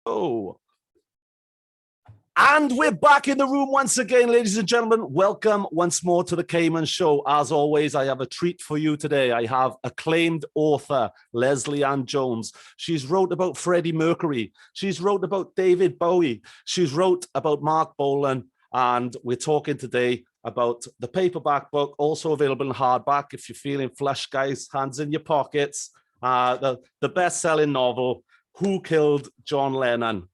Oh, and we're back in the room once again, ladies and gentlemen. Welcome once more to the Caiman Show. As always, I have a treat for you today. I have acclaimed author Lesley-Ann Jones. She's wrote about Freddie Mecury. She's wrote about David Bowie. She's wrote about Marc Boden. And we're talking today about the paperback book, also available in hardback. If you're feeling flush, guys, hands in your pockets. The best-selling novel, Who Killed John Lennon?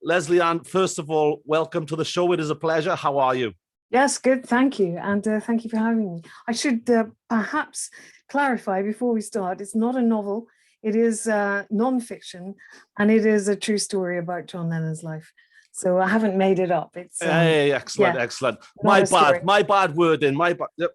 Lesley-Ann, first of all, welcome to the show. It is a pleasure. How are you? Yes, good. Thank you. And thank you for having me. I should perhaps clarify before we start, it's not a novel. It is non-fiction, and it is a true story about John Lennon's life. So I haven't made it up. It's hey, excellent, yeah, excellent. My bad wording. My bad. Yep.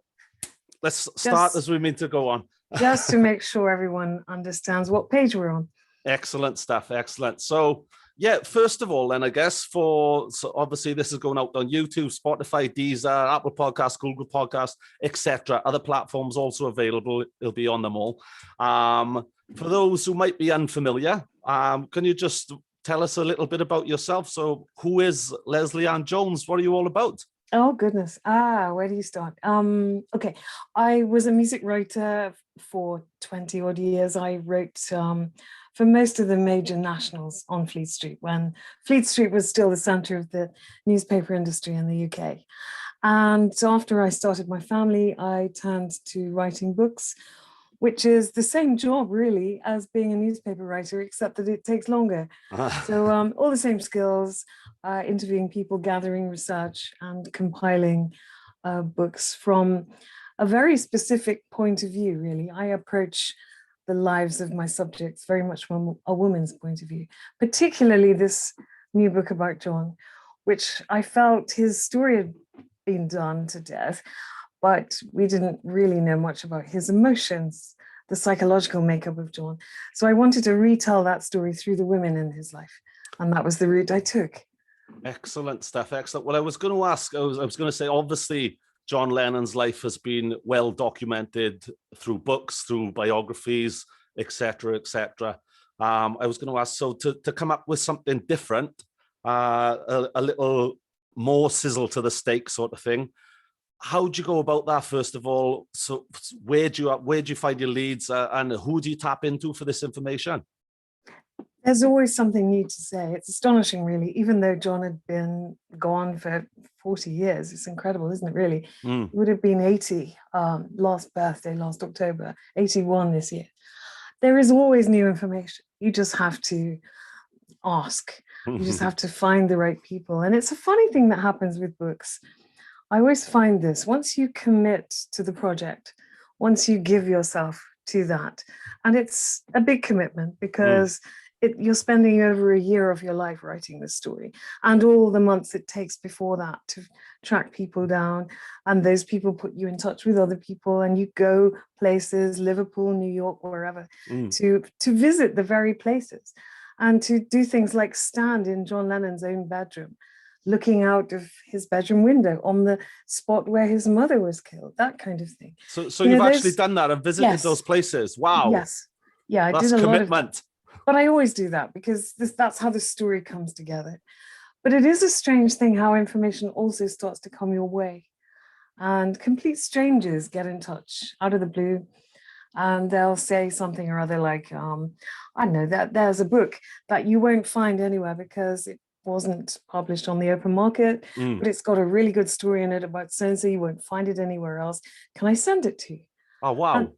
Let's start as we mean to go on. Just to make sure everyone understands what page we're on. Excellent stuff. Excellent. So, yeah, first of all, then I guess so obviously this is going out on YouTube, Spotify, Deezer, Apple Podcasts, Google Podcasts, etc. Other platforms also available. It'll be on them all. For those who might be unfamiliar, can you just tell us a little bit about yourself? So, who is Lesley-Ann Jones? What are you all about? Oh, goodness. Where do you start? Okay, I was a music writer for 20 odd years. I wrote for most of the major nationals on Fleet Street, when Fleet Street was still the center of the newspaper industry in the UK. And so after I started my family, I turned to writing books, which is the same job really as being a newspaper writer, except that it takes longer. So all the same skills, interviewing people, gathering research, and compiling books from a very specific point of view, really. I approach the lives of my subjects very much from a woman's point of view, particularly this new book about John, which I felt his story had been done to death, but we didn't really know much about his emotions, the psychological makeup of John. So I wanted to retell that story through the women in his life, and that was the route I took. Excellent stuff, excellent. Well, I was going to ask, I was going to say, obviously, John Lennon's life has been well documented through books, through biographies, etc., etc. I was going to ask, so to come up with something different, a little more sizzle to the steak sort of thing, how do you go about that, first of all? So where do you find your leads, and who do you tap into for this information? There's always something new to say. It's astonishing, really, even though John had been gone for 40 years. It's incredible, isn't it, really? He would have been 80 last birthday, last October, 81 this year. There is always new information. You just have to ask. You just have to find the right people. And it's a funny thing that happens with books. I always find this, once you commit to the project, once you give yourself to that, and it's a big commitment because you're spending over a year of your life writing this story, and all the months it takes before that to track people down, and those people put you in touch with other people, and you go places, Liverpool, New York, wherever, to visit the very places, and to do things like stand in John Lennon's own bedroom, looking out of his bedroom window on the spot where his mother was killed, that kind of thing. So you've actually done that and visited those places? Wow. Yes. Yeah, I did a lot of that. But I always do that because that's how the story comes together. But it is a strange thing how information also starts to come your way. And complete strangers get in touch out of the blue, and they'll say something or other like, I know that there's a book that you won't find anywhere because it wasn't published on the open market, but it's got a really good story in it about so-and-so, you won't find it anywhere else. Can I send it to you? Oh, wow.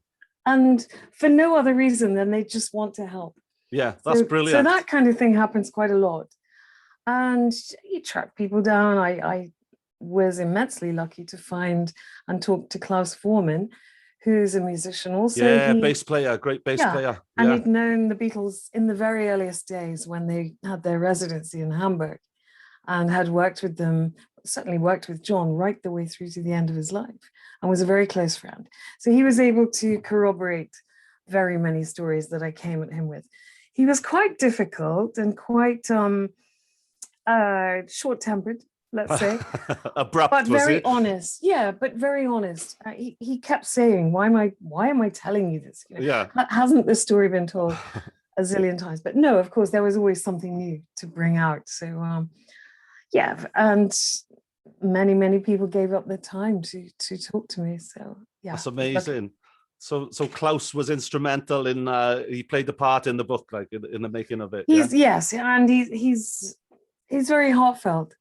And for no other reason than they just want to help. Yeah, that's brilliant. So that kind of thing happens quite a lot. And you track people down. I was immensely lucky to find and talk to Klaus Voormann, who's a musician also. Yeah, bass player, great bass player. And he'd known the Beatles in the very earliest days when they had their residency in Hamburg, and had worked with them, certainly worked with John right the way through to the end of his life, and was a very close friend. So he was able to corroborate very many stories that I came at him with. He was quite difficult and quite short-tempered, let's say. Abrupt, but very honest. Yeah, but very honest. He kept saying, why am I telling you this? You know, hasn't this story been told? a zillion times. But no, of course, there was always something new to bring out. So yeah, and many people gave up their time to talk to me. So yeah, that's amazing. So Klaus was instrumental in he played the part in the book, like in the making of it. Yes, and he's very heartfelt.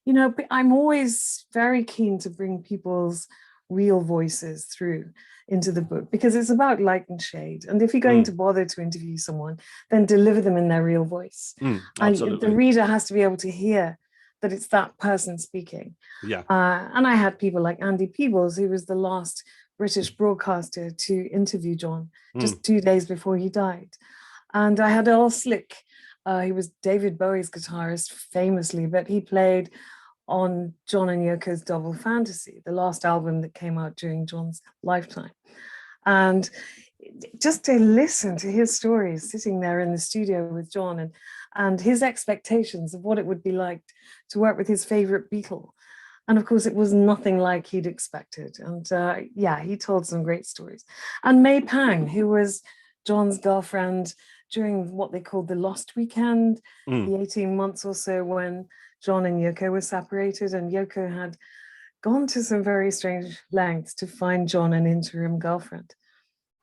You know, I'm always very keen to bring people's real voices through into the book, because it's about light and shade. And if you're going to bother to interview someone, then deliver them in their real voice. Absolutely. The reader has to be able to hear that it's that person speaking. Yeah. And I had people like Andy Peebles, who was the last British broadcaster to interview John just 2 days before he died. And I had Earl Slick, he was David Bowie's guitarist famously, but he played on John and Yoko's Double Fantasy, the last album that came out during John's lifetime. And just to listen to his stories, sitting there in the studio with John and his expectations of what it would be like to work with his favorite Beatle. And of course, it was nothing like he'd expected. And yeah, he told some great stories. And May Pang, who was John's girlfriend during what they called the Lost Weekend, the 18 months or so when John and Yoko were separated, and Yoko had gone to some very strange lengths to find John an interim girlfriend.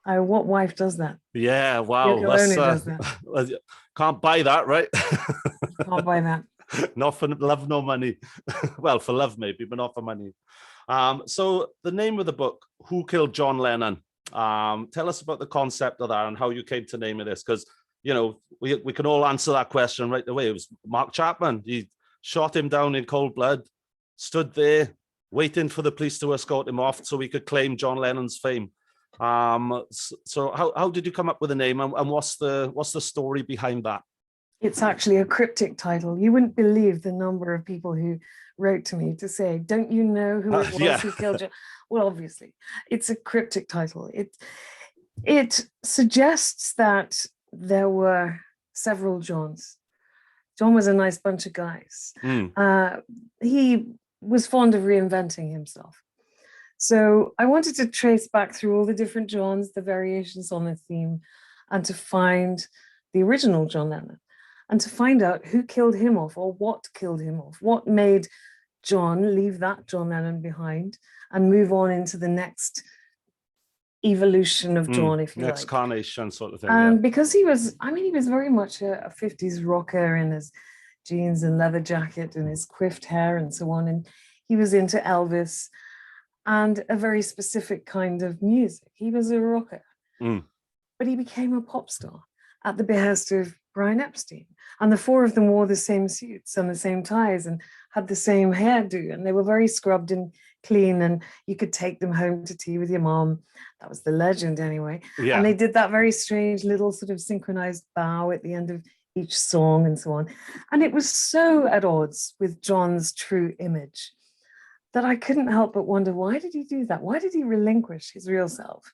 What wife does that? Yeah, wow. Yoko only does that. Can't buy that, right? Can't buy that. Not for love, no money. Well, for love maybe, but not for money. So the name of the book, Who Killed John Lennon? Tell us about the concept of that and how you came to name this, because you know we can all answer that question right away. It was Mark Chapman. He shot him down in cold blood, stood there waiting for the police to escort him off so he could claim John Lennon's fame. So how did you come up with the name, and what's the story behind that? It's actually a cryptic title. You wouldn't believe the number of people who wrote to me to say, don't you know who it was who killed John? Well, obviously, it's a cryptic title. It suggests that there were several Johns. John was a nice bunch of guys. He was fond of reinventing himself. So I wanted to trace back through all the different Johns, the variations on the theme, and to find the original John Lennon, and to find out who killed him off, or what killed him off, what made John leave that John Lennon behind and move on into the next evolution of John, if you next like. carnation sort of thing. And because he was very much a 50s rocker in his jeans and leather jacket and his quiffed hair and so on. And he was into Elvis and a very specific kind of music. He was a rocker, but he became a pop star at the behest of Brian Epstein. And the four of them wore the same suits and the same ties and had the same hairdo. And they were very scrubbed and clean, and you could take them home to tea with your mom. That was the legend anyway. Yeah. And they did that very strange little sort of synchronized bow at the end of each song and so on. And it was so at odds with John's true image that I couldn't help but wonder, why did he do that? Why did he relinquish his real self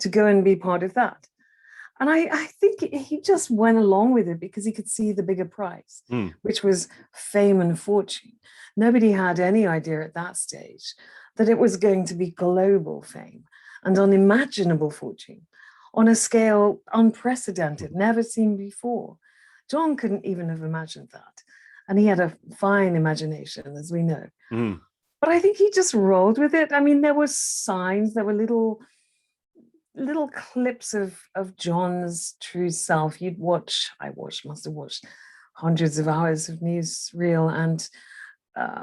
to go and be part of that? And I think he just went along with it because he could see the bigger prize, which was fame and fortune. Nobody had any idea at that stage that it was going to be global fame and unimaginable fortune on a scale unprecedented, never seen before. John couldn't even have imagined that. And he had a fine imagination, as we know. But I think he just rolled with it. I mean, there were signs, there were little clips of John's true self. Must have watched hundreds of hours of newsreel and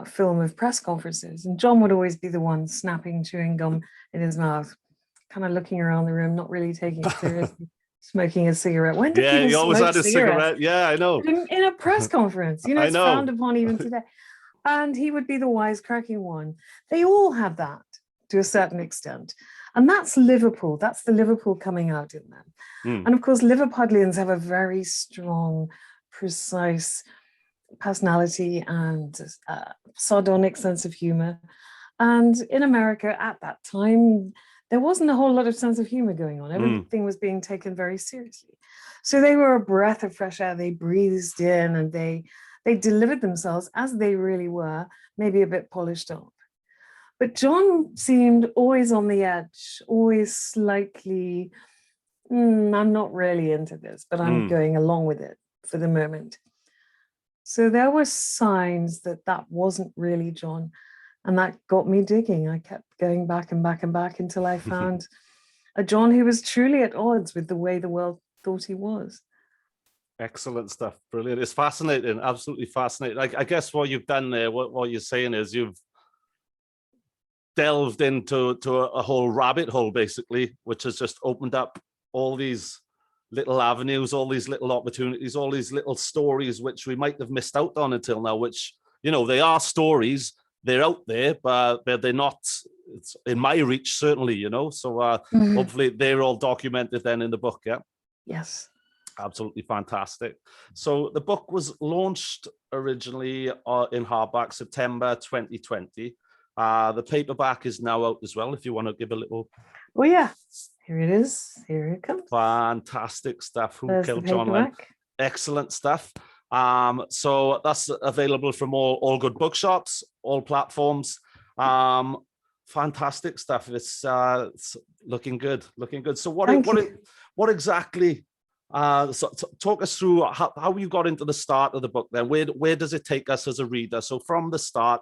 film of press conferences. And John would always be the one snapping chewing gum in his mouth, kind of looking around the room, not really taking it seriously, smoking a cigarette. When did people he always smoke had a cigarette. Yeah, I know. In a press conference, it's frowned upon even today. And he would be the wisecracking one. They all had that to a certain extent. And that's Liverpool. That's the Liverpool coming out in them. And of course, Liverpudlians have a very strong, precise personality and sardonic sense of humor. And in America at that time, there wasn't a whole lot of sense of humor going on. Everything was being taken very seriously. So they were a breath of fresh air. They breathed in and they delivered themselves as they really were, maybe a bit polished up. But John seemed always on the edge, always slightly I'm not really into this, but I'm Mm. going along with it for the moment. So there were signs that that wasn't really John, and that got me digging. I kept going back and back and back until I found a John who was truly at odds with the way the world thought he was. Excellent stuff. Brilliant. It's fascinating. Absolutely fascinating. I guess what you've done there, what you're saying is you've delved into a whole rabbit hole, basically, which has just opened up all these little avenues, all these little opportunities, all these little stories which we might have missed out on until now, which, you know, they are stories, they're out there, but they're not, it's in my reach, certainly, you know. So hopefully they're all documented then in the book. Yeah. Yes. Absolutely fantastic. So the book was launched originally in hardback September 2020. The paperback is now out as well, if you want to give a little. Oh yeah, here it is. Here it comes. Fantastic stuff. Who There's Killed the John Lennon? paperback. Excellent stuff. So that's available from all good bookshops, all platforms. Fantastic stuff. It's looking good, looking good. So what exactly? So talk us through how you got into the start of the book. Then where does it take us as a reader? So from the start,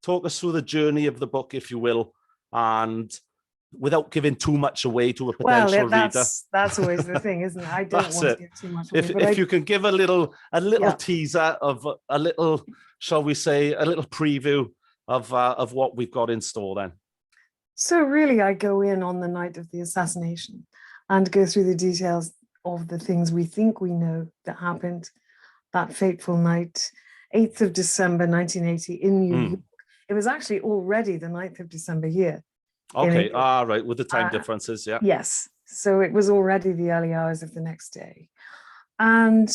talk us through the journey of the book, if you will, and without giving too much away to a potential reader. That's always the thing, isn't it? I don't want to give too much away. If you can give a little teaser of a little, shall we say, a little preview of what we've got in store then. So really, I go in on the night of the assassination and go through the details of the things we think we know that happened that fateful night, 8th of December, 1980 in New York. It was actually already the 9th of December here. Okay, right, with the time differences, yeah. Yes, so it was already the early hours of the next day. And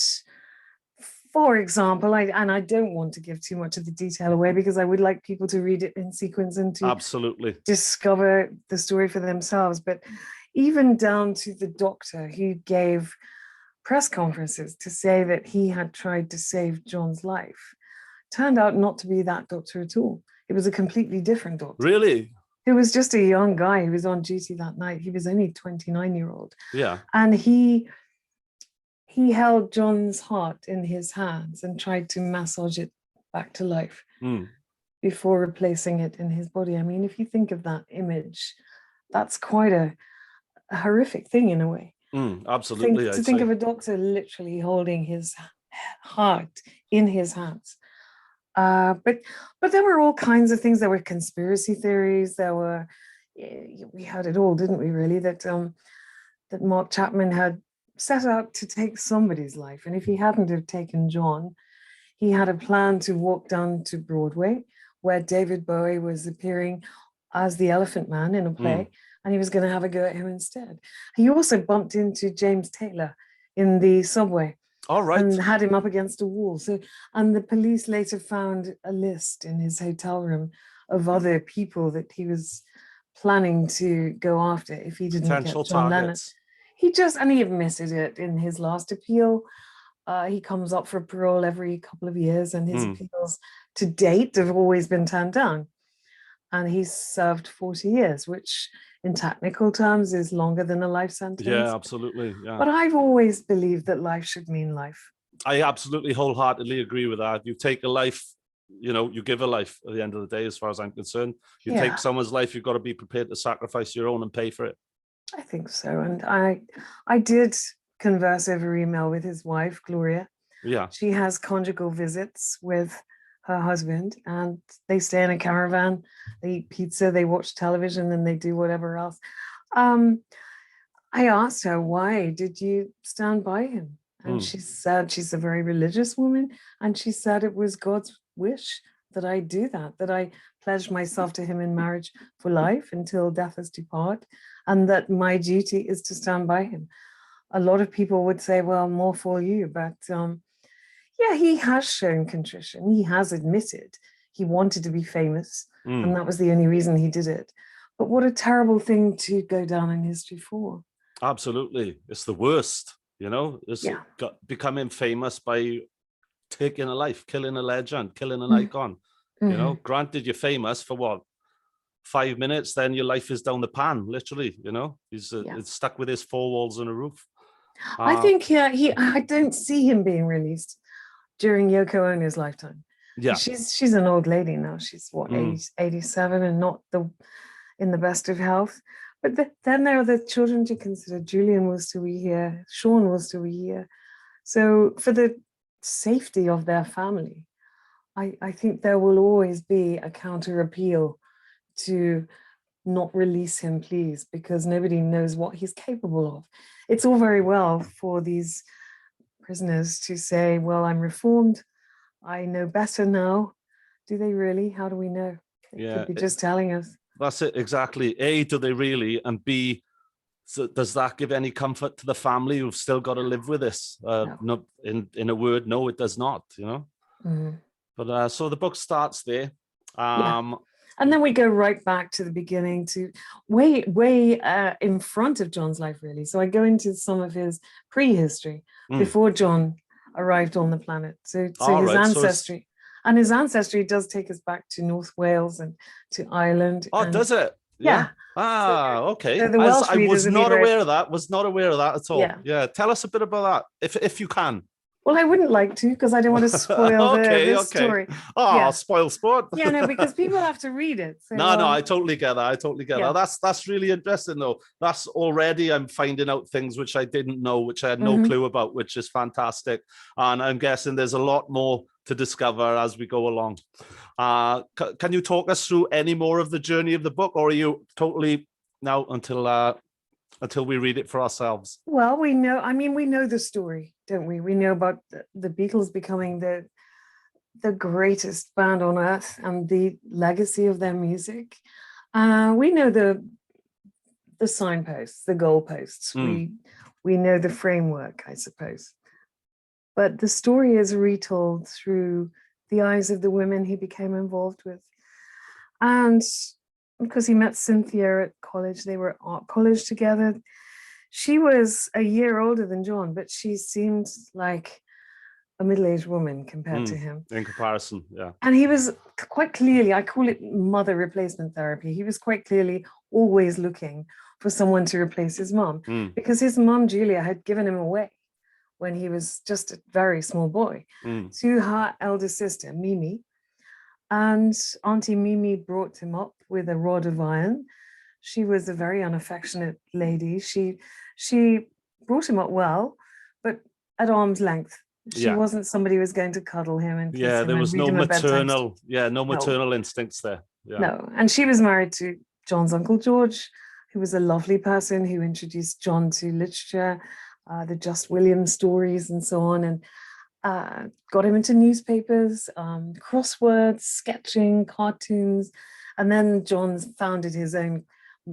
for example, I don't want to give too much of the detail away because I would like people to read it in sequence and to absolutely discover the story for themselves. But even down to the doctor who gave press conferences to say that he had tried to save John's life, turned out not to be that doctor at all. It was a completely different doctor. Really? It was just a young guy who was on duty that night. He was only 29-year-old. Yeah. And he held John's heart in his hands and tried to massage it back to life before replacing it in his body. I mean, if you think of that image, that's quite a horrific thing in a way. Absolutely. To think of a doctor literally holding his heart in his hands. But there were all kinds of things. There were conspiracy theories. We had it all, didn't we? Really, that Mark Chapman had set out to take somebody's life, and if he hadn't have taken John, he had a plan to walk down to Broadway, where David Bowie was appearing as the Elephant Man in a play, and he was going to have a go at him instead. He also bumped into James Taylor in the subway. All right. And had him up against a wall. So, and the police later found a list in his hotel room of other people that he was planning to go after if he didn't get John Lennon. He admitted it in his last appeal. He comes up for parole every couple of years, and his appeals to date have always been turned down. And he's served 40 years, which in technical terms is longer than a life sentence. Yeah, absolutely. Yeah. But I've always believed that life should mean life. I absolutely wholeheartedly agree with that. You take a life, you know, you give a life at the end of the day, as far as I'm concerned. You take someone's life, you've got to be prepared to sacrifice your own and pay for it. I think so. And I did converse over email with his wife, Gloria. Yeah. She has conjugal visits with her husband, and they stay in a caravan, they eat pizza, they watch television, and they do whatever else. I asked her, why did you stand by him? And she said, she's a very religious woman, and she said it was God's wish that I do that I pledged myself to him in marriage for life until death us do part, and that my duty is to stand by him. A lot of people would say, well, more for you, but yeah, he has shown contrition. He has admitted he wanted to be famous, and that was the only reason he did it. But what a terrible thing to go down in history for. Absolutely. It's the worst, you know, becoming famous by taking a life, killing a legend, killing an icon. You know, granted, you're famous for what? 5 minutes, then your life is down the pan, literally, you know. He's it's stuck with his 4 walls and a roof. I think I don't see him being released during Yoko Ono's lifetime. Yeah. She's an old lady now. She's what, 87 and not in the best of health. But then there are the children to consider. Julian was to be here. Sean was to be here. So for the safety of their family, I think there will always be a counter appeal to not release him, please, because nobody knows what he's capable of. It's all very well for these prisoners to say, well, I'm reformed. I know better now. Do they really? How do we know? They could be just telling us. That's it, exactly. A, do they really? And B, so does that give any comfort to the family who've still got to live with this? No. In a word, no, it does not, you know? Mm-hmm. But so the book starts there. And then we go right back to the beginning, to way in front of John's life, really. So I go into some of his prehistory before John arrived on the planet. So his ancestry. And his ancestry does take us back to North Wales and to Ireland. Oh, does it? Yeah. Okay. So the Welsh I was not aware of that. At all. Yeah. Tell us a bit about that, if you can. Well, I wouldn't like to, because I don't want to spoil the story. Spoil sport. Yeah, no, because people have to read it. So, no, I totally get that. That's really interesting, though. That's already, I'm finding out things which I didn't know, which I had no clue about, which is fantastic. And I'm guessing there's a lot more to discover as we go along. Can you talk us through any more of the journey of the book, or are you totally now until we read it for ourselves? Well, we know the story, don't we? We know about the Beatles becoming the greatest band on earth and the legacy of their music. We know the signposts, the goalposts. We know the framework, I suppose. But the story is retold through the eyes of the women he became involved with. And because he met Cynthia at college, they were at art college together. She was a year older than John, but she seemed like a middle-aged woman compared to him. In comparison, yeah. And he was quite clearly, I call it mother replacement therapy. He was quite clearly always looking for someone to replace his mom, because his mom, Julia, had given him away when he was just a very small boy to her elder sister, Mimi. And Auntie Mimi brought him up with a rod of iron. She was a very unaffectionate lady. She brought him up well, but at arm's length. She wasn't somebody who was going to cuddle him and kiss him. There was no maternal instincts there. Yeah. No, and she was married to John's Uncle George, who was a lovely person who introduced John to literature, the Just Williams stories and so on, and got him into newspapers, crosswords, sketching, cartoons. And then John founded his own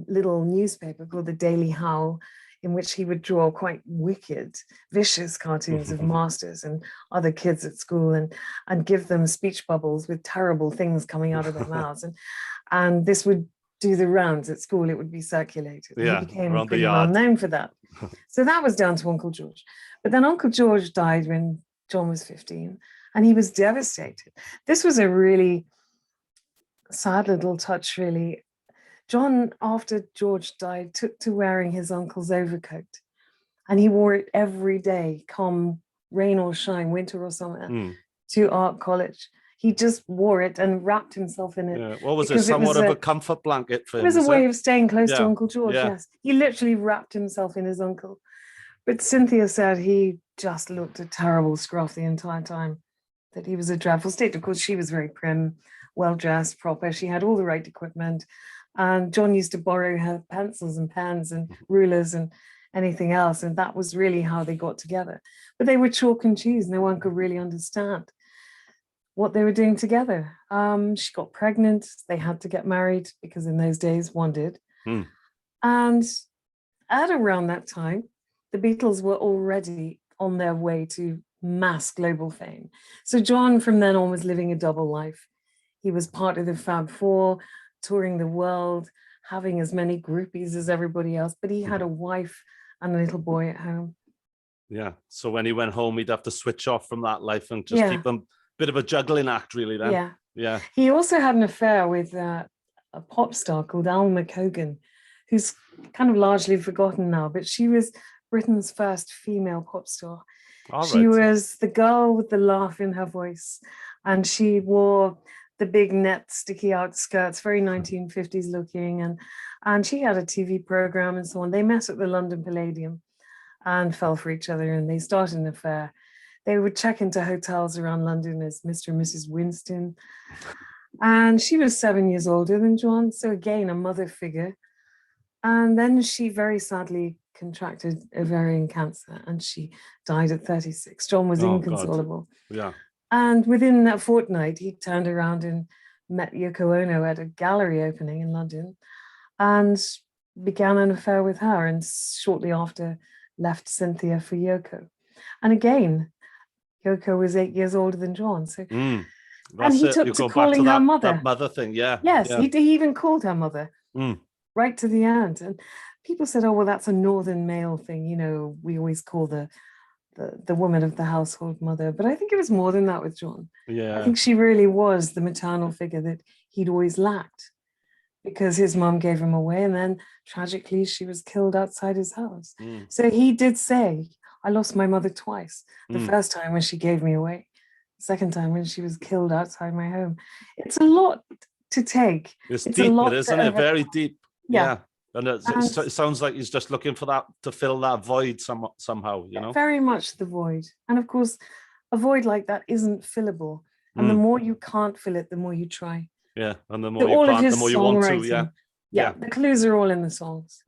little newspaper called the Daily Howl, in which he would draw quite wicked, vicious cartoons of masters and other kids at school, and give them speech bubbles with terrible things coming out of their mouths. And this would do the rounds at school. It would be circulated. Yeah, he became pretty well known for that. So that was down to Uncle George. But then Uncle George died when John was 15, and he was devastated. This was a really sad little touch, really. John, after George died, took to wearing his uncle's overcoat, and he wore it every day, come rain or shine, winter or summer, to art college. He just wore it and wrapped himself in it. Yeah. What was it? Somewhat of a comfort blanket for him. It was a way of staying close to Uncle George, yes. He literally wrapped himself in his uncle. But Cynthia said he just looked a terrible scruff the entire time, that he was a dreadful state. Of course, she was very prim, well-dressed, proper. She had all the right equipment. And John used to borrow her pencils and pens and rulers and anything else. And that was really how they got together. But they were chalk and cheese. No one could really understand what they were doing together. She got pregnant. They had to get married because in those days one did. And at around that time, the Beatles were already on their way to mass global fame. So John from then on was living a double life. He was part of the Fab Four, touring the world, having as many groupies as everybody else, but he had a wife and a little boy at home. Yeah, so when he went home, he'd have to switch off from that life and just keep a bit of a juggling act, really, then. Yeah. He also had an affair with a pop star called Alma Cogan, who's kind of largely forgotten now, but she was Britain's first female pop star. She was the girl with the laugh in her voice, and she wore the big net sticky out skirts, very 1950s looking, and she had a TV program and so on. They met at the London Palladium and fell for each other, and they started an affair. They would check into hotels around London as Mr. and Mrs. Winston. And she was 7 years older than John, so again, a mother figure. And then she very sadly contracted ovarian cancer and she died at 36. John was inconsolable. God. Yeah. And within a fortnight, he turned around and met Yoko Ono at a gallery opening in London and began an affair with her, and shortly after left Cynthia for Yoko. And again, Yoko was 8 years older than John. So, and he took to calling her mother. That mother thing, yeah. Yes, yeah. He even called her mother right to the end. And people said, oh, well, that's a northern male thing. You know, we always call the woman of the household mother. But I think it was more than that with John. Yeah. I think she really was the maternal figure that he'd always lacked, because his mom gave him away, and then tragically she was killed outside his house. So he did say, I lost my mother twice. The first time when she gave me away, the second time when she was killed outside my home. It's a lot to take. It's deep, isn't it? Very deep. Yeah. And it sounds like he's just looking for that, to fill that void somehow, you know? Very much the void. And of course, a void like that isn't fillable. And the more you can't fill it, the more you try. Yeah, and the more you can't, the more you want to, yeah. The clues are all in the songs.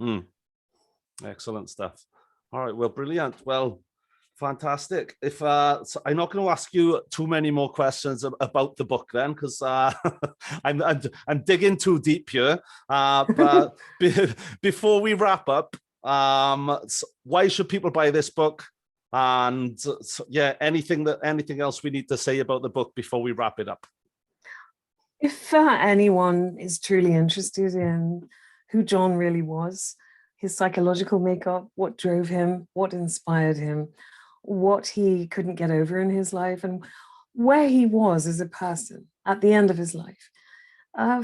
Excellent stuff. All right, well, brilliant. Well, fantastic. If so I'm not going to ask you too many more questions about the book then, because I'm digging too deep here. But before we wrap up, why should people buy this book? And yeah, anything else we need to say about the book before we wrap it up? If anyone is truly interested in who John really was, his psychological makeup, what drove him, what inspired him, what he couldn't get over in his life, and where he was as a person at the end of his life.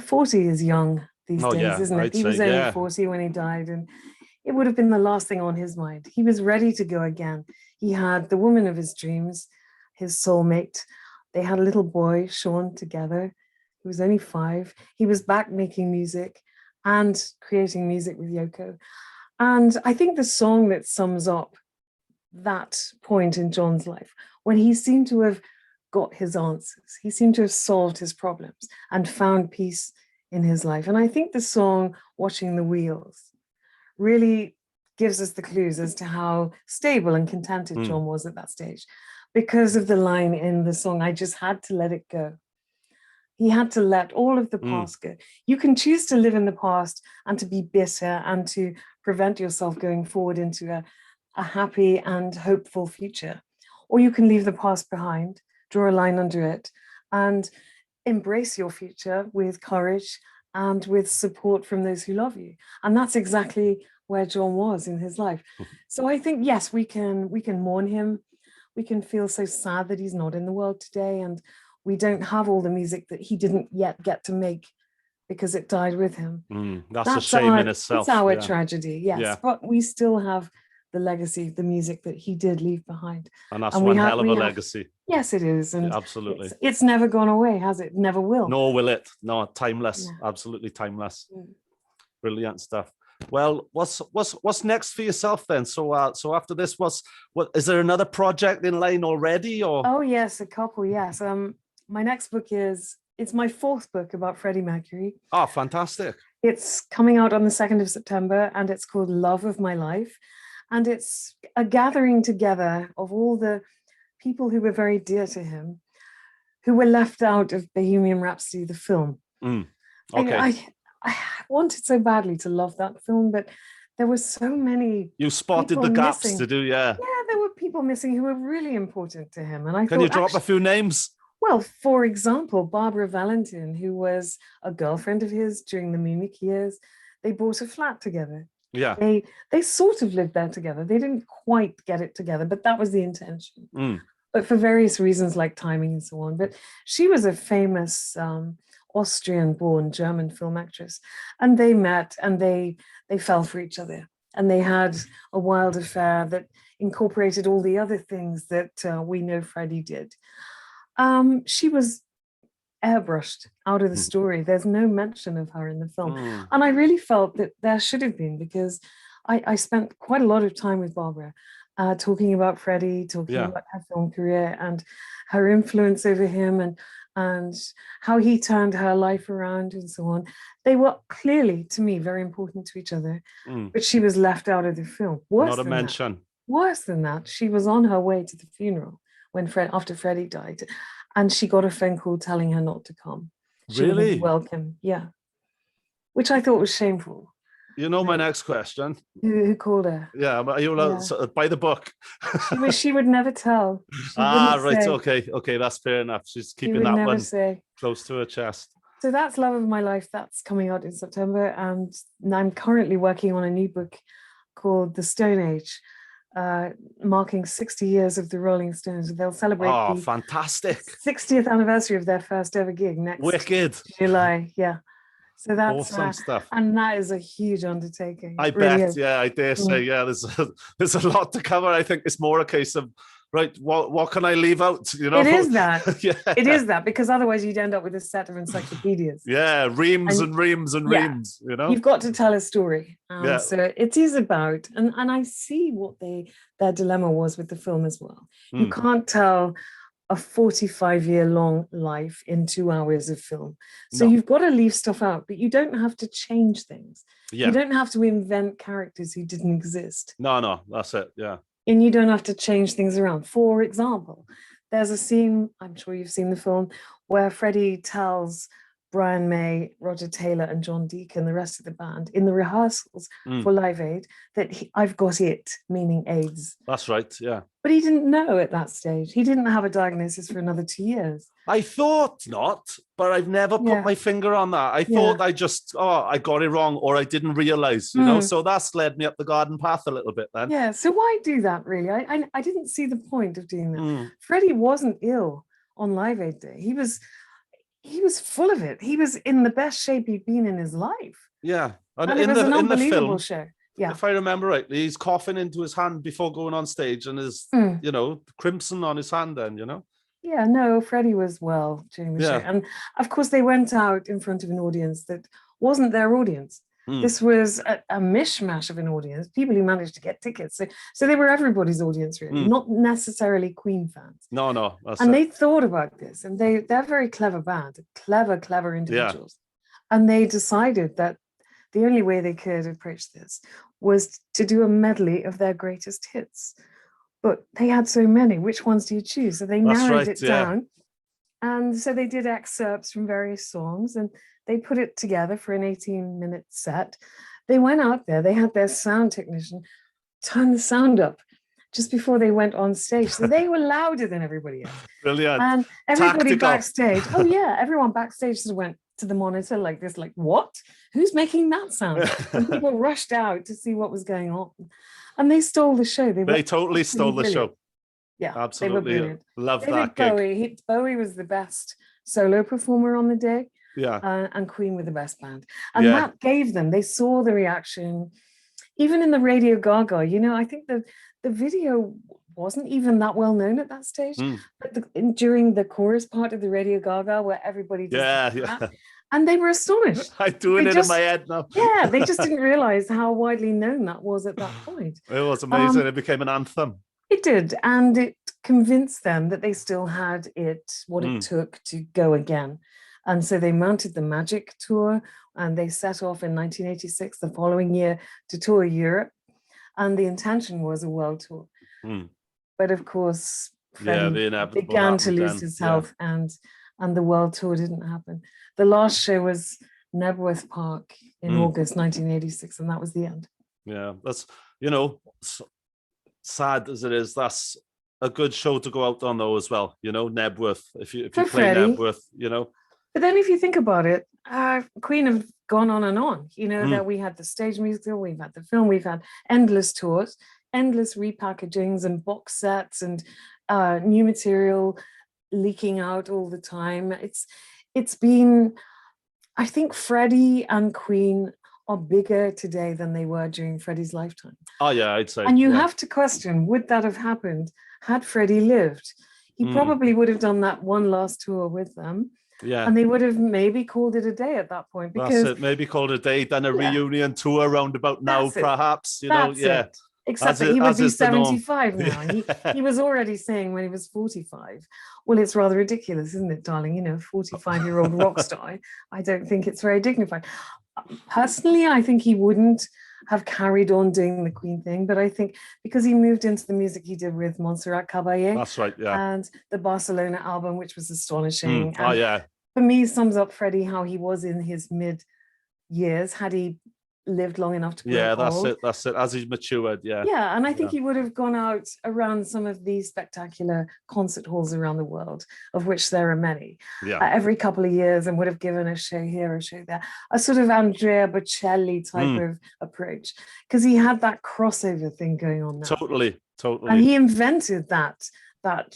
40 is young these days, isn't it? He was only 40 when he died, and it would have been the last thing on his mind. He was ready to go again. He had the woman of his dreams, his soulmate. They had a little boy, Sean, together. He was only 5. He was back making music and creating music with Yoko. And I think the song that sums up that point in John's life, when he seemed to have got his answers, he seemed to have solved his problems and found peace in his life. And I think the song Watching the Wheels really gives us the clues as to how stable and contented John was at that stage, because of the line in the song, I just had to let it go. He had to let all of the past go. You can choose to live in the past and to be bitter and to prevent yourself going forward into a happy and hopeful future. Or you can leave the past behind, draw a line under it, and embrace your future with courage and with support from those who love you. And that's exactly where John was in his life. So I think, yes, we can mourn him. We can feel so sad that he's not in the world today, and we don't have all the music that he didn't yet get to make because it died with him. That's a shame in itself. It's our tragedy, yes. Yeah. But we still have the legacy, the music that he did leave behind. And that's one hell of a legacy. Yes, it is. And absolutely. It's never gone away, has it? Never will. Nor will it. No, timeless. Yeah. Absolutely timeless. Brilliant stuff. Well, what's next for yourself then? So after this, what is there another project in line already, or? Oh yes, a couple. Yes. My next book it's my 4th book about Freddie Mecury. Oh, fantastic! It's coming out on the 2nd of September, and it's called Love of My Life, and it's a gathering together of all the people who were very dear to him, who were left out of Bohemian Rhapsody, the film. Okay. I wanted so badly to love that film, but there were so many. You spotted the gaps missing. to do, yeah. Yeah, there were people missing who were really important to him. And I Can you drop a few names? Well, for example, Barbara Valentin, who was a girlfriend of his during the Munich years. They bought a flat together. Yeah. They sort of lived there together. They didn't quite get it together, but that was the intention. but for various reasons like timing and so on. But she was a famous Austrian-born German film actress, and they met and they fell for each other, and they had a wild affair that incorporated all the other things that we know Freddie did. She was airbrushed out of the story. There's no mention of her in the film. And I really felt that there should have been, because I spent quite a lot of time with Barbara talking about Freddie, talking about her film career and her influence over him, and how he turned her life around and so on. They were clearly, to me, very important to each other, but she was left out of the film. Not a mention. Worse than that, she was on her way to the funeral after Freddie died, and she got a phone call telling her not to come. She Really? wouldn't welcome, which I thought was shameful. You know my next question. Who called her? Yeah, by the book. She would never tell. Right. Say. Okay, that's fair enough. She's keeping that one close to her chest. So that's Love of My Life. That's coming out in September, and I'm currently working on a new book called The Stone Age, marking 60 years of the Rolling Stones. They'll celebrate the fantastic 60th anniversary of their first ever gig next July. Yeah. So that's awesome stuff, and that is a huge undertaking. I bet. Yeah, I dare say. Yeah, there's a lot to cover. I think it's more a case of what can I leave out? You know, it is that. It is that, because otherwise you'd end up with a set of encyclopedias. Yeah, reams and reams and reams. You know, you've got to tell a story. So it is about, and I see what their dilemma was with the film as well. You can't tell a 45-year-long life in 2 hours of film. So you've got to leave stuff out, but you don't have to change things. You don't have to invent characters who didn't exist. No, that's it. Yeah. And you don't have to change things around. For example, there's a scene, I'm sure you've seen the film, where Freddie tells Brian May, Roger Taylor, and John Deacon, the rest of the band, in the rehearsals for Live Aid, that I've got it, meaning AIDS. That's right, yeah. But he didn't know at that stage. He didn't have a diagnosis for another 2 years. I thought not, but I've never put my finger on that. I thought I just, I got it wrong, or I didn't realize, you know, so that's led me up the garden path a little bit then. Yeah, so why do that, really? I didn't see the point of doing that. Freddie wasn't ill on Live Aid Day. He was full of it. He was in the best shape he'd been in his life. Yeah. And it was an unbelievable show. Yeah. If I remember rightly, he's coughing into his hand before going on stage, and his, you know, crimson on his hand then, you know? Yeah, no, Freddie was well during the show. And of course, they went out in front of an audience that wasn't their audience. This was a mishmash of an audience, people who managed to get tickets. So they were everybody's audience, really, not necessarily Queen fans. No. They thought about this, and they're a very clever band, clever individuals. And they decided that the only way they could approach this was to do a medley of their greatest hits. But they had so many, which ones do you choose? So they narrowed it down. And so they did excerpts from various songs, and they put it together for an 18-minute set. They went out there, they had their sound technician turn the sound up just before they went on stage. So they were louder than everybody else. Brilliant. And everybody backstage, everyone backstage sort of went to the monitor like this, like, what? Who's making that sound? And people rushed out to see what was going on. And they stole the show. They totally stole the show. Yeah, absolutely. They were brilliant. Love that gig. Bowie was the best solo performer on the day. Yeah. And Queen were the best band. And that gave them, they saw the reaction. Even in the Radio Gaga, you know, I think the video wasn't even that well known at that stage. But during the chorus part of the Radio Gaga, where everybody just and they were astonished. I'm doing it in my head now. Yeah, they just didn't realize how widely known that was at that point. It was amazing. It became an anthem. It did, and it convinced them that they still had what it took to go again. And so they mounted the Magic Tour, and they set off in 1986, the following year, to tour Europe. And the intention was a world tour. But of course, Freddie began to lose his health, and the world tour didn't happen. The last show was Nebworth Park in August 1986, and that was the end. Yeah, that's, you know, sad as it is, that's a good show to go out on though as well, you know, Nebworth, if you play Freddie, Nebworth, you know. But then if you think about it, Queen have gone on, you know, that we had the stage musical, we've had the film, we've had endless tours, endless repackagings and box sets and new material leaking out all the time. It's been, I think Freddie and Queen are bigger today than they were during Freddie's lifetime. Oh yeah, I'd say. And you have to question, would that have happened had Freddie lived? He probably would have done that one last tour with them. Yeah. And they would have maybe called it a day at that point. Because that's it. Maybe called it a day, done a reunion tour around about now, perhaps. You know, it. Except that he would be 75 now. Yeah. He was already saying when he was 45, well, it's rather ridiculous, isn't it, darling? You know, 45-year-old rock star. I don't think it's very dignified. Personally, I think he wouldn't have carried on doing the Queen thing, but I think because he moved into the music he did with Montserrat Caballé, that's right, yeah, and the Barcelona album, which was astonishing. Oh yeah, for me, sums up Freddie how he was in his mid years had he lived long enough to grow old. That's it, as he's matured. Yeah, and I think he would have gone out around some of these spectacular concert halls around the world, of which there are many, every couple of years, and would have given a show here, a show there, a sort of Andrea Bocelli type of approach, because he had that crossover thing going on now. Totally. And he invented that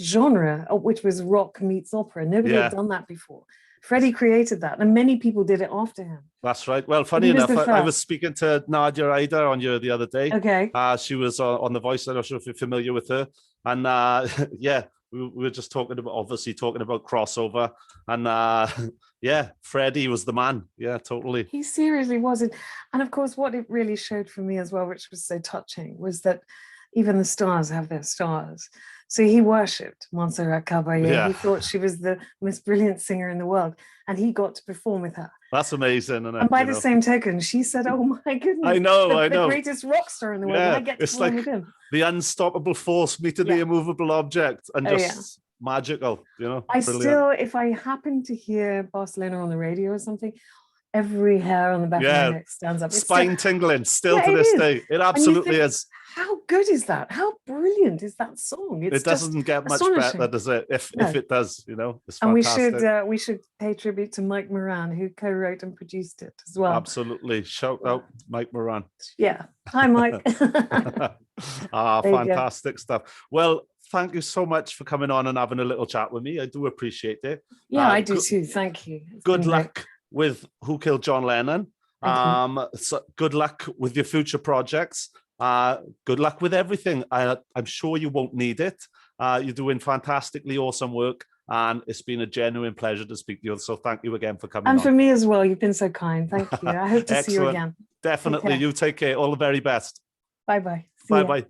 genre, which was rock meets opera. Nobody had done that before. Freddie created that, and many people did it after him. That's right. Well, funny enough, I was speaking to Nadia Ida on you the other day. Okay. She was on The Voice. I'm not sure if you're familiar with her. And we were just talking about crossover. And Freddie was the man. Yeah, totally. He seriously was. And of course, what it really showed for me as well, which was so touching, was that even the stars have their stars. So he worshipped Montserrat Caballé. Yeah. He thought she was the most brilliant singer in the world, and he got to perform with her. That's amazing. And by the same token, she said, "Oh my goodness, I know, the greatest rock star in the world. And I get to perform with him." The unstoppable force meeting the immovable object, and just magical. You know, still, if I happen to hear Barcelona on the radio or something, every hair on the back of my neck stands up. Spine tingling still to this day. It absolutely is. How good is that? How brilliant is that song? It doesn't get much better, does it? If it does, you know, it's fantastic. And we should pay tribute to Mike Moran, who co-wrote and produced it as well. Absolutely. Shout out Mike Moran. Yeah. Hi, Mike. Fantastic stuff. Well, thank you so much for coming on and having a little chat with me. I do appreciate it. Yeah, I do too. Thank you. Good luck with Who Killed John Lennon. So good luck with your future projects. Good luck with everything. I'm sure you won't need it. You're doing fantastically awesome work, and it's been a genuine pleasure to speak to you. So thank you again for coming on. And for me as well, you've been so kind. Thank you. I hope to see you again. Definitely. You take care. All the very best. Bye-bye. Bye-bye.